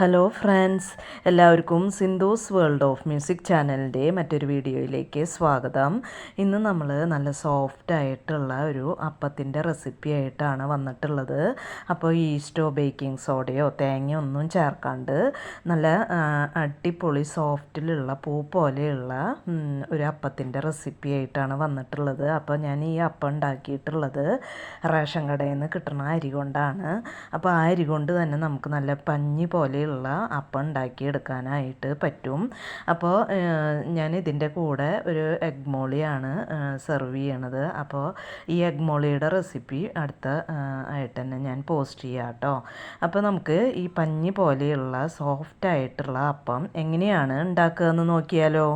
Hello friends, എല്ലാവർക്കും Sindhu's world of music ചാനലിൻ്റെ മറ്റൊരു വീഡിയോയിലേക്ക് സ്വാഗതം. ഇന്ന് നമ്മൾ നല്ല സോഫ്റ്റ് ആയിട്ടുള്ള ഒരു അപ്പത്തിൻ്റെ റെസിപ്പി ആയിട്ടാണ് വന്നിട്ടുള്ളത്. അപ്പോൾ ഈസ്റ്റോ ബേക്കിംഗ് സോഡയോ തേങ്ങയോ ഒന്നും ചേർക്കാണ്ട് നല്ല അടിപൊളി സോഫ്റ്റിലുള്ള പൂ പോലെയുള്ള ഒരു അപ്പത്തിൻ്റെ റെസിപ്പി ആയിട്ടാണ് വന്നിട്ടുള്ളത്. അപ്പോൾ ഞാൻ ഈ അപ്പം ഉണ്ടാക്കിയിട്ടുള്ളത് റേഷൻ കടയിൽ നിന്ന് കിട്ടുന്ന അരി കൊണ്ടാണ്. അപ്പോൾ ആ അരി കൊണ്ട് തന്നെ നമുക്ക് നല്ല പഞ്ഞി പോലെ ഉള്ള അപ്പം ഉണ്ടാക്കിയെടുക്കാനായിട്ട് പറ്റും. അപ്പോൾ ഞാൻ ഇതിൻ്റെ കൂടെ ഒരു എഗ് മോളിയാണ് സെർവ് ചെയ്യണത്. അപ്പോൾ ഈ എഗ് മോളിയുടെ റെസിപ്പി അടുത്ത ആയിട്ട് തന്നെ ഞാൻ പോസ്റ്റ് ചെയ്യാം കേട്ടോ. അപ്പോൾ നമുക്ക് ഈ പഞ്ഞി പോലെയുള്ള സോഫ്റ്റ് ആയിട്ടുള്ള അപ്പം എങ്ങനെയാണ് ഉണ്ടാക്കുക എന്ന് നോക്കിയാലോ.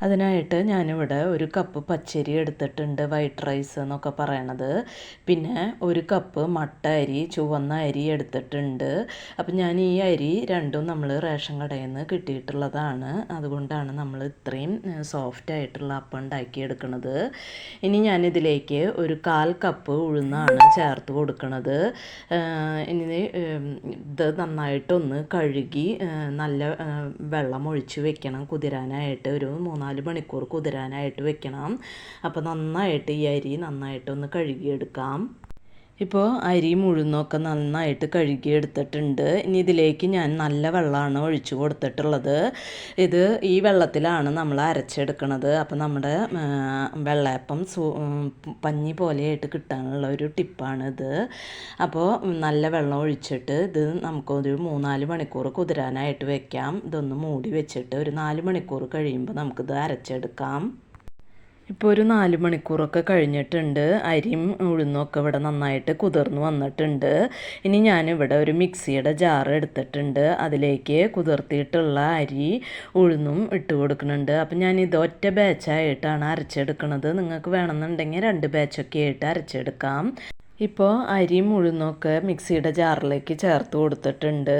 അതിനായിട്ട് ഞാനിവിടെ ഒരു കപ്പ് പച്ചരി എടുത്തിട്ടുണ്ട്, വൈറ്റ് റൈസ് എന്നൊക്കെ പറയണത്. പിന്നെ ഒരു കപ്പ് മട്ട അരി, ചുവന്ന അരി എടുത്തിട്ടുണ്ട്. അപ്പം ഞാൻ ഈ അരി രണ്ടും നമ്മൾ റേഷൻ കടയിൽ നിന്ന് കിട്ടിയിട്ടുള്ളതാണ്. അതുകൊണ്ടാണ് നമ്മൾ ഇത്രയും സോഫ്റ്റ് ആയിട്ടുള്ള അപ്പം ഉണ്ടാക്കിയെടുക്കുന്നത്. ഇനി ഞാനിതിലേക്ക് ഒരു 1/4 കപ്പ് ഉഴുന്നാണ് ചേർത്ത് കൊടുക്കുന്നത്. ഇനി ഇത് നന്നായിട്ടൊന്ന് കഴുകി നല്ല വെള്ളം ഒഴിച്ച് വെക്കണം, കുതിരാനായിട്ട് ഒരു 3-4 മണിക്കൂർ കുതിരാനായിട്ട് വെക്കണം. അപ്പോൾ നന്നായിട്ട് ഈ അരി നന്നായിട്ടൊന്ന് കഴുകിയെടുക്കാം. ഇപ്പോൾ അരിയും ഉഴുന്നൊക്കെ നന്നായിട്ട് കഴുകി എടുത്തിട്ടുണ്ട്. ഇനി ഇതിലേക്ക് ഞാൻ നല്ല വെള്ളമാണ് ഒഴിച്ചു കൊടുത്തിട്ടുള്ളത്. ഈ വെള്ളത്തിലാണ് നമ്മൾ അരച്ചെടുക്കുന്നത്. അപ്പോൾ നമ്മുടെ വെള്ളയപ്പം പഞ്ഞി പോലെയായിട്ട് കിട്ടാനുള്ള ഒരു ടിപ്പാണിത്. അപ്പോൾ നല്ല വെള്ളം ഒഴിച്ചിട്ട് ഇത് നമുക്കൊരു 3-4 മണിക്കൂർ കുതിരാനായിട്ട് വെക്കാം. ഇതൊന്ന് മൂടി വെച്ചിട്ട് ഒരു 4 മണിക്കൂർ കഴിയുമ്പോൾ നമുക്കിത് അരച്ചെടുക്കാം. ഇപ്പോൾ ഒരു 4 മണിക്കൂറൊക്കെ കഴിഞ്ഞിട്ടുണ്ട്. അരിയും ഉഴുന്നൊക്കെ ഇവിടെ നന്നായിട്ട് കുതിർന്ന് വന്നിട്ടുണ്ട്. ഇനി ഞാനിവിടെ ഒരു മിക്സിയുടെ ജാർ എടുത്തിട്ടുണ്ട്. അതിലേക്ക് കുതിർത്തിയിട്ടുള്ള അരി ഉഴുന്നും ഇട്ട് കൊടുക്കുന്നുണ്ട്. അപ്പം ഞാനിത് ഒറ്റ ബാച്ചായിട്ടാണ് അരച്ചെടുക്കുന്നത്. നിങ്ങൾക്ക് വേണമെന്നുണ്ടെങ്കിൽ 2 ബാച്ചൊക്കെ ആയിട്ട് അരച്ചെടുക്കാം. ഇപ്പോൾ അരിയും ഉഴുന്നൊക്കെ മിക്സിയുടെ ജാറിലേക്ക് ചേർത്ത് കൊടുത്തിട്ടുണ്ട്.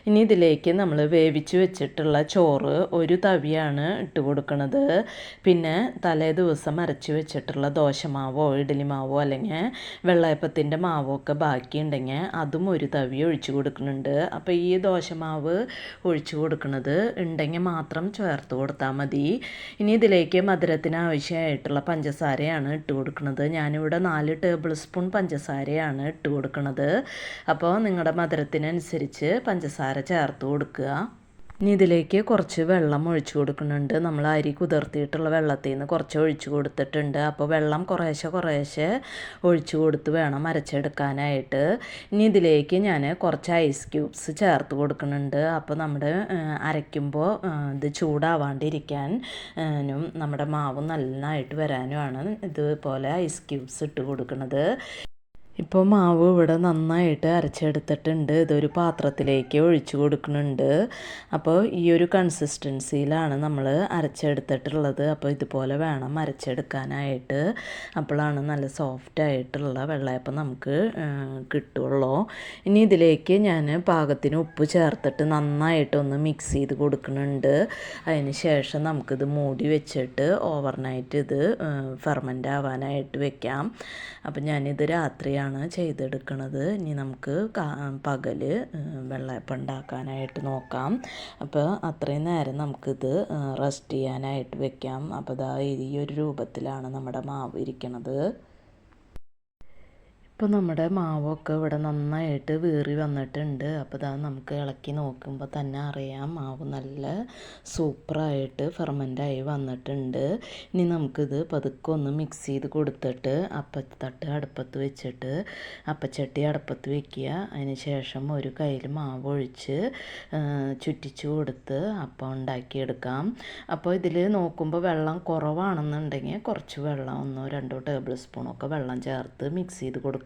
ഇനി ഇതിലേക്ക് നമ്മൾ വേവിച്ച് വെച്ചിട്ടുള്ള ചോറ് ഒരു തവിയാണ് ഇട്ട് കൊടുക്കുന്നത്. പിന്നെ തലേ ദിവസം അരച്ച് വെച്ചിട്ടുള്ള ദോശമാവോ ഇഡ്ഡലി മാവോ അല്ലെങ്കിൽ വെള്ളയപ്പത്തിൻ്റെ മാവോ ഒക്കെ ബാക്കിയുണ്ടെങ്കിൽ അതും ഒരു തവി ഒഴിച്ച് കൊടുക്കുന്നുണ്ട്. അപ്പോൾ ഈ ദോശമാവ് ഒഴിച്ച് കൊടുക്കുന്നത് ഉണ്ടെങ്കിൽ മാത്രം ചേർത്ത് കൊടുത്താൽ മതി. ഇനി ഇതിലേക്ക് മധുരത്തിന് ആവശ്യമായിട്ടുള്ള പഞ്ചസാരയാണ് ഇട്ട് കൊടുക്കുന്നത്. ഞാനിവിടെ 4 ടേബിൾ സ്പൂൺ പഞ്ചസാരയാണ് ഇട്ട് കൊടുക്കുന്നത്. അപ്പോൾ നിങ്ങളുടെ മധുരത്തിനനുസരിച്ച് പഞ്ചസാര ചേർത്ത് കൊടുക്കുക. ഇനി ഇതിലേക്ക് കുറച്ച് വെള്ളം ഒഴിച്ചു കൊടുക്കുന്നുണ്ട്. നമ്മൾ അരി കുതിർത്തിയിട്ടുള്ള വെള്ളത്തിൽ നിന്ന് കുറച്ച് ഒഴിച്ചു കൊടുത്തിട്ടുണ്ട്. അപ്പോൾ വെള്ളം കുറേശ്ശെ ഒഴിച്ചു കൊടുത്ത് വേണം അരച്ചെടുക്കാനായിട്ട്. ഇനി ഇതിലേക്ക് ഞാൻ കുറച്ച് ഐസ് ക്യൂബ്സ് ചേർത്ത് കൊടുക്കുന്നുണ്ട്. അപ്പോൾ നമ്മുടെ അരയ്ക്കുമ്പോൾ ഇത് ചൂടാവാണ്ടിരിക്കാൻ നമ്മുടെ മാവ് നന്നായിട്ട് വരാനുമാണ് ഇതുപോലെ ഐസ് ക്യൂബ്സ് ഇട്ട് കൊടുക്കുന്നത്. ഇപ്പോൾ മാവ് ഇവിടെ നന്നായിട്ട് അരച്ചെടുത്തിട്ടുണ്ട്. ഇതൊരു പാത്രത്തിലേക്ക് ഒഴിച്ചു കൊടുക്കുന്നുണ്ട്. അപ്പോൾ ഈ ഒരു കൺസിസ്റ്റൻസിയിലാണ് നമ്മൾ അരച്ചെടുത്തിട്ടുള്ളത്. അപ്പോൾ ഇതുപോലെ വേണം അരച്ചെടുക്കാനായിട്ട്. അപ്പോഴാണ് നല്ല സോഫ്റ്റ് ആയിട്ടുള്ള വെള്ളയപ്പം നമുക്ക് കിട്ടുള്ളൂ. ഇനി ഇതിലേക്ക് ഞാൻ പാകത്തിന് ഉപ്പ് ചേർത്തിട്ട് നന്നായിട്ടൊന്ന് മിക്സ് ചെയ്ത് കൊടുക്കുന്നുണ്ട്. അതിന് ശേഷം നമുക്കിത് മൂടി വെച്ചിട്ട് ഓവർനൈറ്റ് ഇത് ഫെർമെൻ്റ് ആവാനായിട്ട് വെക്കാം. അപ്പം ഞാനിത് രാത്രിയാണ് ചെയ്തെടുക്കുന്നത്. ഇനി നമുക്ക് പകൽ വെള്ളയപ്പം ഉണ്ടാക്കാനായിട്ട് നോക്കാം. അപ്പോൾ അത്രയും നേരം നമുക്കിത് റെസ്റ്റ് ചെയ്യാനായിട്ട് വെക്കാം. അപ്പോൾ ഈ ഒരു രൂപത്തിലാണ് നമ്മുടെ മാവ് ഇരിക്കുന്നത്. ഇപ്പോൾ നമ്മുടെ മാവൊക്കെ ഇവിടെ നന്നായിട്ട് വീറി വന്നിട്ടുണ്ട്. അപ്പോൾ നമുക്ക് ഇളക്കി നോക്കുമ്പോൾ തന്നെ അറിയാം മാവ് നല്ല സൂപ്പറായിട്ട് ഫെർമെൻ്റായി വന്നിട്ടുണ്ട്. ഇനി നമുക്കിത് പതുക്കെ ഒന്ന് മിക്സ് ചെയ്ത് കൊടുത്തിട്ട് അപ്പത്തട്ട് അടുപ്പത്ത് വെച്ചിട്ട് അപ്പച്ചട്ടി അടുപ്പത്ത് വെക്കുക. അതിന് ശേഷം ഒരു കയ്യിൽ മാവ് ഒഴിച്ച് ചുറ്റിച്ച് കൊടുത്ത് അപ്പം ഉണ്ടാക്കിയെടുക്കാം. അപ്പോൾ ഇതിൽ നോക്കുമ്പോൾ വെള്ളം കുറവാണെന്നുണ്ടെങ്കിൽ കുറച്ച് വെള്ളം 1-2 ടേബിൾ സ്പൂണൊക്കെ വെള്ളം ചേർത്ത് മിക്സ് ചെയ്ത് കൊടുക്കാവുന്നതാണ്.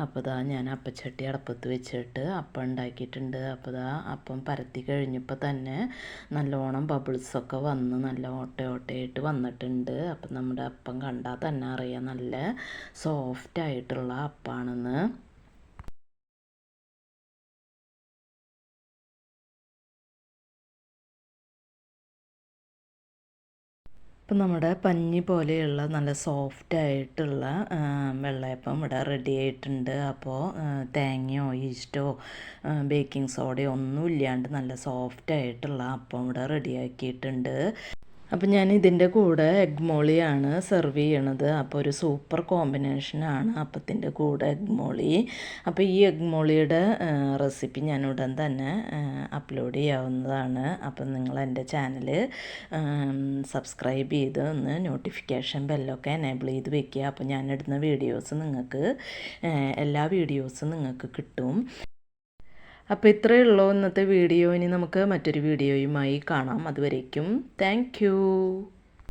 അപ്പോൾ ഞാൻ അപ്പച്ചട്ടി അടുപ്പത്ത് വെച്ചിട്ട് അപ്പം ഉണ്ടാക്കിയിട്ടുണ്ട്. അപ്പോൾ അപ്പം പരത്തി കഴിഞ്ഞപ്പോൾ തന്നെ നല്ലോണം ബബിൾസൊക്കെ വന്ന് നല്ല ഓട്ടയായിട്ട് വന്നിട്ടുണ്ട്. അപ്പം നമ്മുടെ അപ്പം കണ്ടാൽ തന്നെ അറിയാം നല്ല സോഫ്റ്റായിട്ടുള്ള അപ്പാണെന്ന്. അപ്പം നമ്മുടെ പഞ്ഞി പോലെയുള്ള നല്ല സോഫ്റ്റായിട്ടുള്ള വെള്ളയപ്പം ഇവിടെ റെഡി ആയിട്ടുണ്ട്. അപ്പോൾ തേങ്ങയോ ഈസ്റ്റോ ബേക്കിംഗ് സോഡയോ ഒന്നും ഇല്ലാണ്ട് നല്ല സോഫ്റ്റായിട്ടുള്ള അപ്പം ഇവിടെ റെഡിയാക്കിയിട്ടുണ്ട്. അപ്പം ഞാൻ ഇതിൻ്റെ കൂടെ എഗ് മോളിയാണ് സെർവ് ചെയ്യണത്. അപ്പോൾ ഒരു സൂപ്പർ കോമ്പിനേഷനാണ് അപ്പത്തിൻ്റെ കൂടെ എഗ് മോളി. അപ്പോൾ ഈ എഗ് മോളിയുടെ റെസിപ്പി ഞാൻ ഉടൻ തന്നെ അപ്ലോഡ് ചെയ്യാവുന്നതാണ്. അപ്പം നിങ്ങൾ എൻ്റെ ചാനൽ സബ്സ്ക്രൈബ് ചെയ്ത് ഒന്ന് നോട്ടിഫിക്കേഷൻ ബെല്ലൊക്കെ എനേബിൾ ചെയ്ത് വെക്കുക. അപ്പോൾ ഞാനിടുന്ന വീഡിയോസ് നിങ്ങൾക്ക് എല്ലാ വീഡിയോസും നിങ്ങൾക്ക് കിട്ടും. അപ്പോൾ ഇത്രയേ ഉള്ളൂ ഇന്നത്തെ വീഡിയോ. ഇനി നമുക്ക് മറ്റൊരു വീഡിയോയുമായി കാണാം. അതുവരേക്കും താങ്ക് യു.